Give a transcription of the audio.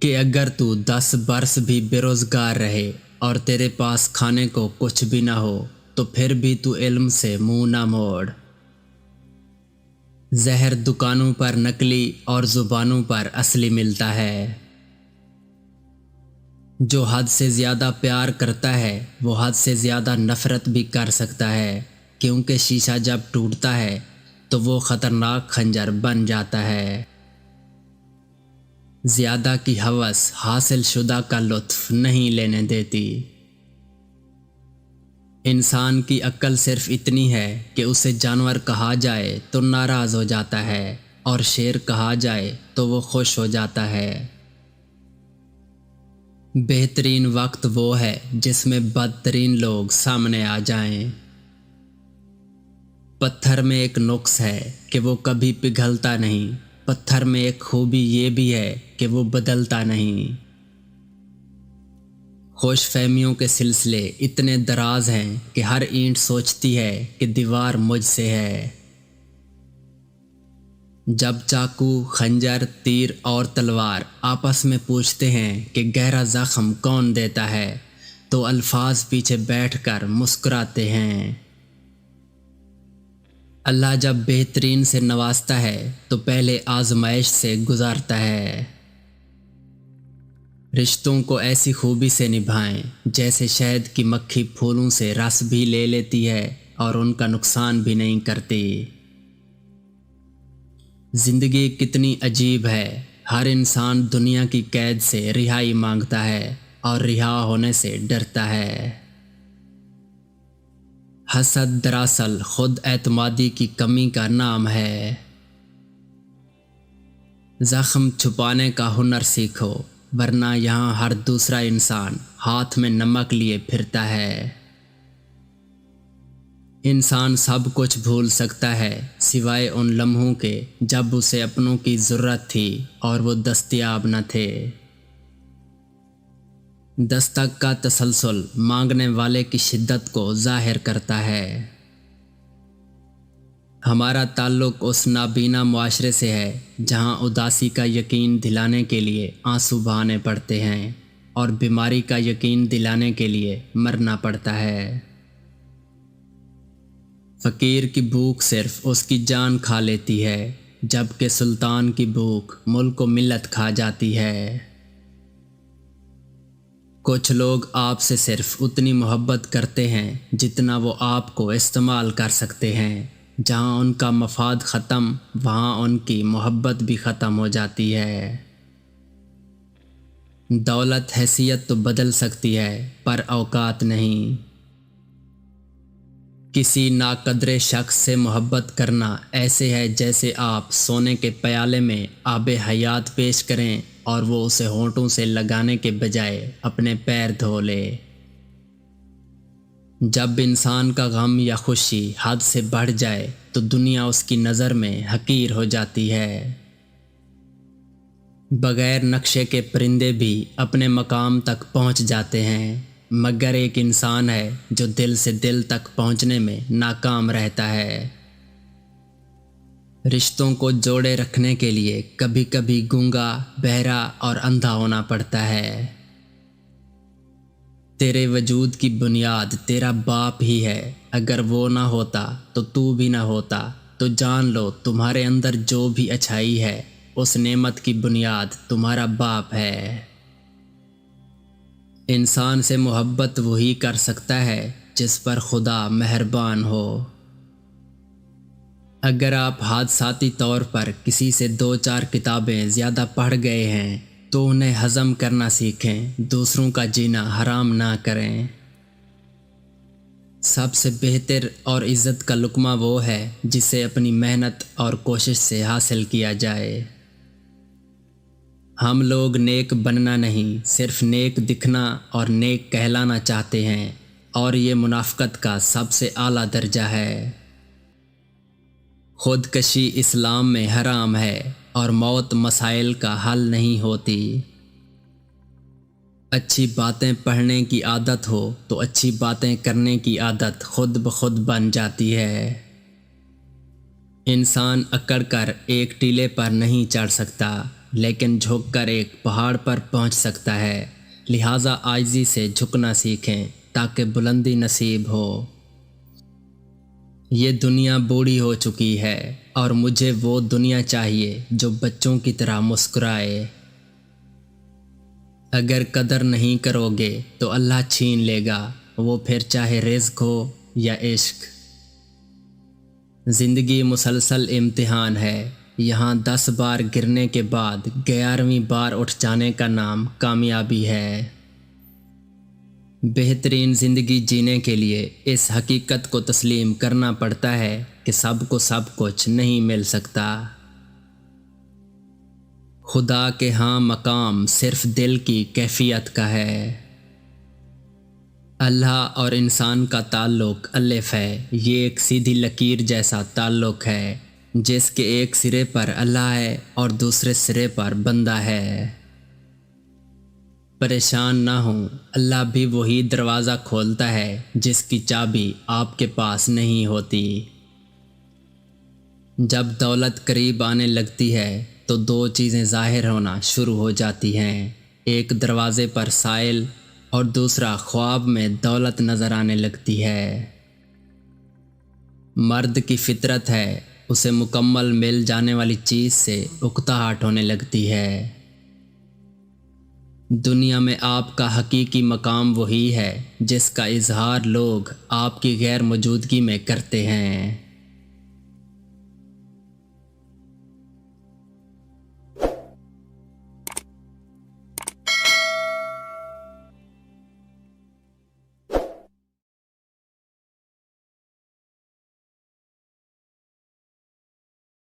کہ اگر تو 10 برس بھی بے روزگار رہے اور تیرے پاس کھانے کو کچھ بھی نہ ہو تو پھر بھی تو علم سے منہ نہ موڑ۔ زہر دکانوں پر نکلی اور زبانوں پر اصلی ملتا ہے۔ جو حد سے زیادہ پیار کرتا ہے وہ حد سے زیادہ نفرت بھی کر سکتا ہے، کیونکہ شیشہ جب ٹوٹتا ہے تو وہ خطرناک خنجر بن جاتا ہے۔ زیادہ کی ہوس حاصل شدہ کا لطف نہیں لینے دیتی۔ انسان کی عقل صرف اتنی ہے کہ اسے جانور کہا جائے تو ناراض ہو جاتا ہے اور شیر کہا جائے تو وہ خوش ہو جاتا ہے۔ بہترین وقت وہ ہے جس میں بدترین لوگ سامنے آ جائیں۔ پتھر میں ایک نقص ہے کہ وہ کبھی پگھلتا نہیں، پتھر میں ایک خوبی یہ بھی ہے کہ وہ بدلتا نہیں۔ خوش فہمیوں کے سلسلے اتنے دراز ہیں کہ ہر اینٹ سوچتی ہے کہ دیوار مجھ سے ہے۔ جب چاقو، خنجر، تیر اور تلوار آپس میں پوچھتے ہیں کہ گہرا زخم کون دیتا ہے تو الفاظ پیچھے بیٹھ کر مسکراتے ہیں۔ اللہ جب بہترین سے نوازتا ہے تو پہلے آزمائش سے گزارتا ہے۔ رشتوں کو ایسی خوبی سے نبھائیں جیسے شہد کی مکھی پھولوں سے رس بھی لے لیتی ہے اور ان کا نقصان بھی نہیں کرتی۔ زندگی کتنی عجیب ہے، ہر انسان دنیا کی قید سے رہائی مانگتا ہے اور رہا ہونے سے ڈرتا ہے۔ حسد دراصل خود اعتمادی کی کمی کا نام ہے۔ زخم چھپانے کا ہنر سیکھو، ورنہ یہاں ہر دوسرا انسان ہاتھ میں نمک لیے پھرتا ہے۔ انسان سب کچھ بھول سکتا ہے سوائے ان لمحوں کے جب اسے اپنوں کی ضرورت تھی اور وہ دستیاب نہ تھے۔ دستک کا تسلسل مانگنے والے کی شدت کو ظاہر کرتا ہے۔ ہمارا تعلق اس نابینا معاشرے سے ہے جہاں اداسی کا یقین دلانے کے لیے آنسو بہانے پڑتے ہیں اور بیماری کا یقین دلانے کے لیے مرنا پڑتا ہے۔ فقیر کی بھوک صرف اس کی جان کھا لیتی ہے، جبکہ سلطان کی بھوک ملک و ملت کھا جاتی ہے۔ کچھ لوگ آپ سے صرف اتنی محبت کرتے ہیں جتنا وہ آپ کو استعمال کر سکتے ہیں۔ جہاں ان کا مفاد ختم، وہاں ان کی محبت بھی ختم ہو جاتی ہے۔ دولت حیثیت تو بدل سکتی ہے پر اوقات نہیں۔ کسی ناقدر شخص سے محبت کرنا ایسے ہے جیسے آپ سونے کے پیالے میں آب حیات پیش کریں اور وہ اسے ہونٹوں سے لگانے کے بجائے اپنے پیر دھو لے۔ جب انسان کا غم یا خوشی حد سے بڑھ جائے تو دنیا اس کی نظر میں حقیر ہو جاتی ہے۔ بغیر نقشے کے پرندے بھی اپنے مقام تک پہنچ جاتے ہیں، مگر ایک انسان ہے جو دل سے دل تک پہنچنے میں ناکام رہتا ہے۔ رشتوں کو جوڑے رکھنے کے لیے کبھی کبھی گونگا، بہرا اور اندھا ہونا پڑتا ہے۔ تیرے وجود کی بنیاد تیرا باپ ہی ہے، اگر وہ نہ ہوتا تو بھی نہ ہوتا، تو جان لو تمہارے اندر جو بھی اچھائی ہے اس نعمت کی بنیاد تمہارا باپ ہے۔ انسان سے محبت وہی کر سکتا ہے جس پر خدا مہربان ہو۔ اگر آپ حادثاتی طور پر کسی سے 2-4 کتابیں زیادہ پڑھ گئے ہیں تو انہیں ہضم کرنا سیکھیں، دوسروں کا جینا حرام نہ کریں۔ سب سے بہتر اور عزت کا لقمہ وہ ہے جسے اپنی محنت اور کوشش سے حاصل کیا جائے۔ ہم لوگ نیک بننا نہیں، صرف نیک دکھنا اور نیک کہلانا چاہتے ہیں، اور یہ منافقت کا سب سے اعلیٰ درجہ ہے۔ خودکشی اسلام میں حرام ہے اور موت مسائل کا حل نہیں ہوتی۔ اچھی باتیں پڑھنے کی عادت ہو تو اچھی باتیں کرنے کی عادت خود بخود بن جاتی ہے۔ انسان اکڑ کر ایک ٹیلے پر نہیں چڑھ سکتا، لیکن جھک کر ایک پہاڑ پر پہنچ سکتا ہے، لہٰذا عاجزی سے جھکنا سیکھیں تاکہ بلندی نصیب ہو۔ یہ دنیا بوڑھی ہو چکی ہے اور مجھے وہ دنیا چاہیے جو بچوں کی طرح مسکرائے۔ اگر قدر نہیں کرو گے تو اللہ چھین لے گا، وہ پھر چاہے رزق ہو یا عشق۔ زندگی مسلسل امتحان ہے، یہاں 10 بار گرنے کے بعد 11ویں بار اٹھ جانے کا نام کامیابی ہے۔ بہترین زندگی جینے کے لیے اس حقیقت کو تسلیم کرنا پڑتا ہے کہ سب کو سب کچھ نہیں مل سکتا۔ خدا کے ہاں مقام صرف دل کی کیفیت کا ہے۔ اللہ اور انسان کا تعلق الف ہے، یہ ایک سیدھی لکیر جیسا تعلق ہے جس کے ایک سرے پر اللہ ہے اور دوسرے سرے پر بندہ ہے۔ پریشان نہ ہوں، اللہ بھی وہی دروازہ کھولتا ہے جس کی چابی آپ کے پاس نہیں ہوتی۔ جب دولت قریب آنے لگتی ہے تو 2 چیزیں ظاہر ہونا شروع ہو جاتی ہیں، ایک دروازے پر سائل اور دوسرا خواب میں دولت نظر آنے لگتی ہے۔ مرد کی فطرت ہے، اسے مکمل مل جانے والی چیز سے اکتاہٹ ہونے لگتی ہے۔ دنیا میں آپ کا حقیقی مقام وہی ہے جس کا اظہار لوگ آپ کی غیر موجودگی میں کرتے ہیں۔